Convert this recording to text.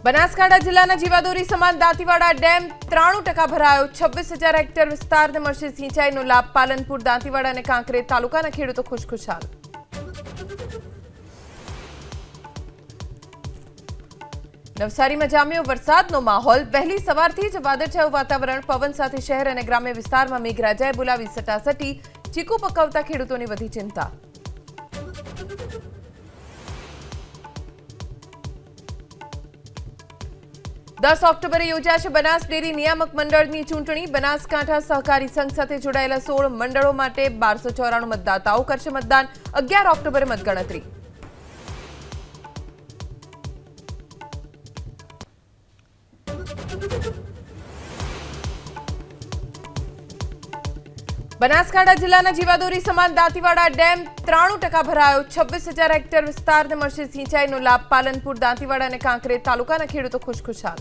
બનાસકાંઠા જિલ્લાના જીવાદોરી સમાન દાંતીવાડા ડેમ 93% ભરાયો। 26,000 હેક્ટર વિસ્તારને મળશે સિંચાઈનો લાભ। પાલનપુર, દાંતીવાડા અને કાંકરેજ તાલુકાના ખેડૂતો ખુશખુશાલ। નવસારીમાં જામ્યો વરસાદનો માહોલ। વહેલી સવારથી જ વાદળછાયું વાતાવરણ, પવન સાથે શહેર અને ગ્રામ્ય વિસ્તારમાં મેઘરાજાએ બોલાવી સટાસટી। ચીકુ પકવતા ખેડૂતોની વધી ચિંતા। दस ऑक्टोबरे योजाशे बनास डेरी नियामक मंडळनी चूंटणी। बनासकांठा सहकारी संघ साथे जोडाયેલા 16 મંડળો માટે 1294 મતદાતાઓ કરશે મતદાન। 11 ઓક્ટોબરે મતગણતરી। બનાસકાંઠા જિલ્લાના જીવાદોરી સમાન દાંતીવાડા ડેમ 93% ભરાયો। 26,000 હેક્ટર વિસ્તારને મળશે સિંચાઈનો લાભ। પાલનપુર, દાંતીવાડા અને કાંકરેજ તાલુકાના ખેડૂતો ખુશખુશાલ।